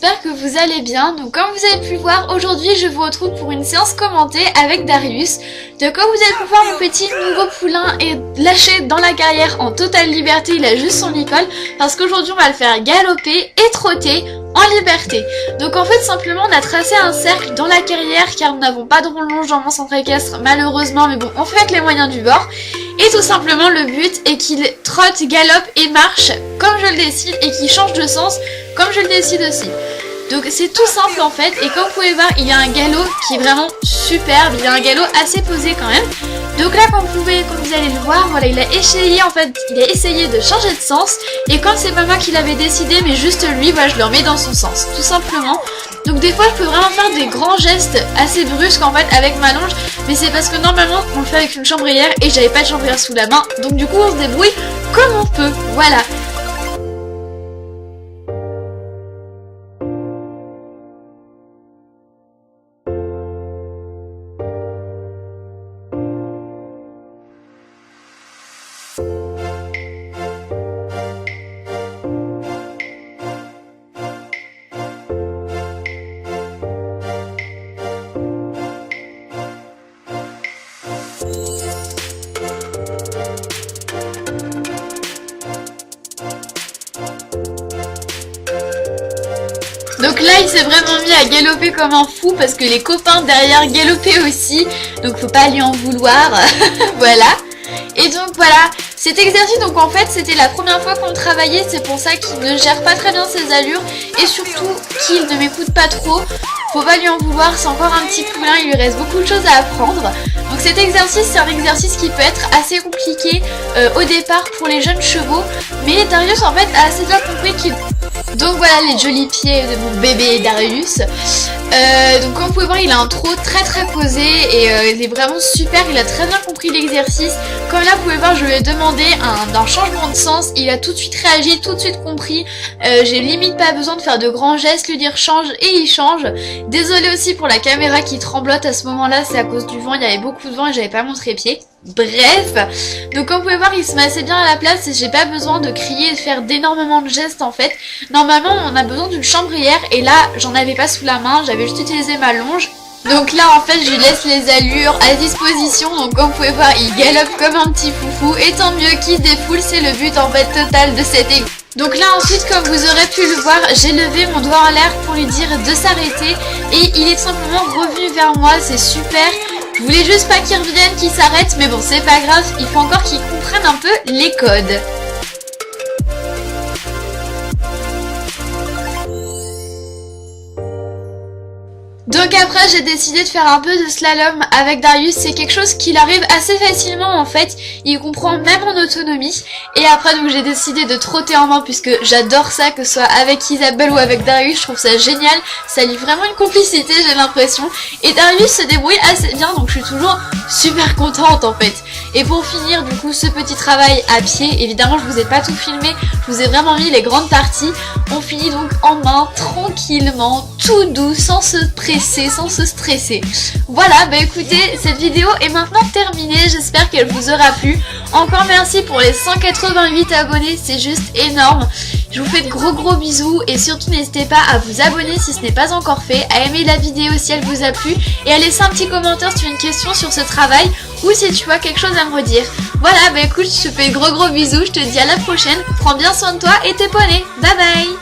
j'espère que vous allez bien. Donc comme vous avez pu le voir, aujourd'hui je vous retrouve pour une séance commentée avec Darius. Donc comme vous avez pu voir, mon petit nouveau poulain est lâché dans la carrière en totale liberté, il a juste son école. Parce qu'aujourd'hui on va le faire galoper et trotter en liberté. Donc en fait simplement on a tracé un cercle dans la carrière car nous n'avons pas de rallonge dans mon centre équestre malheureusement, mais bon on fait avec les moyens du bord. Et tout simplement le but est qu'il trotte, galope et marche comme je le décide et qu'il change de sens comme je le décide aussi. Donc c'est tout simple en fait, et comme vous pouvez voir il y a un galop qui est vraiment superbe, il y a un galop assez posé quand même. Donc là comme vous allez le voir, voilà, il a essayé de changer de sens, et quand c'est pas moi qui l'avais décidé mais juste lui, voilà, je le remets dans son sens, tout simplement. Donc des fois je peux vraiment faire des grands gestes assez brusques en fait avec ma longe, mais c'est parce que normalement on le fait avec une chambrière et j'avais pas de chambrière sous la main, donc du coup on se débrouille comme on peut, voilà. Donc là il s'est vraiment mis à galoper comme un fou parce que les copains derrière galopaient aussi, donc faut pas lui en vouloir. Voilà. Et donc voilà, cet exercice, donc en fait c'était la première fois qu'on le travaillait, c'est pour ça qu'il ne gère pas très bien ses allures et surtout qu'il ne m'écoute pas trop. Faut pas lui en vouloir, c'est encore un petit poulain, il lui reste beaucoup de choses à apprendre. Donc cet exercice, c'est un exercice qui peut être assez compliqué au départ pour les jeunes chevaux, mais Darius en fait a assez bien compris qu'il... Donc voilà les jolis pieds de mon bébé Darius. Donc comme vous pouvez voir il a un trot très très posé et il est vraiment super, il a très bien compris l'exercice. Comme là vous pouvez voir je lui ai demandé un changement de sens, il a tout de suite réagi, tout de suite compris. J'ai limite pas besoin de faire de grands gestes, lui dire change et il change. Désolée aussi pour la caméra qui tremblote à ce moment là, c'est à cause du vent, il y avait beaucoup de vent et j'avais pas montré pied. Bref, donc comme vous pouvez voir il se met assez bien à la place et j'ai pas besoin de crier et de faire d'énormément de gestes en fait. Normalement on a besoin d'une chambrière et là j'en avais pas sous la main, j'avais juste utilisé ma longe. Donc là en fait je lui laisse les allures à disposition, donc comme vous pouvez voir il galope comme un petit foufou et tant mieux qu'il se défoule, c'est le but en fait total de cette équipe. Donc là ensuite comme vous aurez pu le voir, j'ai levé mon doigt en l'air pour lui dire de s'arrêter et il est simplement revenu vers moi, c'est super. Je voulais juste pas qu'il revienne, qu'il s'arrête, mais bon c'est pas grave, il faut encore qu'il comprenne un peu les codes. Donc après j'ai décidé de faire un peu de slalom avec Darius, c'est quelque chose qui arrive assez facilement en fait, il comprend même en autonomie. Et après donc j'ai décidé de trotter en main puisque j'adore ça, que ce soit avec Isabelle ou avec Darius, je trouve ça génial, ça lie vraiment une complicité j'ai l'impression. Et Darius se débrouille assez bien donc je suis toujours super contente en fait. Et pour finir du coup ce petit travail à pied, évidemment je vous ai pas tout filmé, je vous ai vraiment mis les grandes parties. On finit donc en main tranquillement, tout doux, sans se presser, sans se stresser. Voilà, bah écoutez, cette vidéo est maintenant terminée, j'espère qu'elle vous aura plu. Encore merci pour les 188 abonnés, c'est juste énorme. Je vous fais de gros bisous et surtout n'hésitez pas à vous abonner si ce n'est pas encore fait, à aimer la vidéo si elle vous a plu et à laisser un petit commentaire si tu as une question sur ce travail ou si tu as quelque chose à me redire. Voilà, bah écoute, je te fais de gros bisous, je te dis à la prochaine, prends bien soin de toi et tes poneys, bye bye.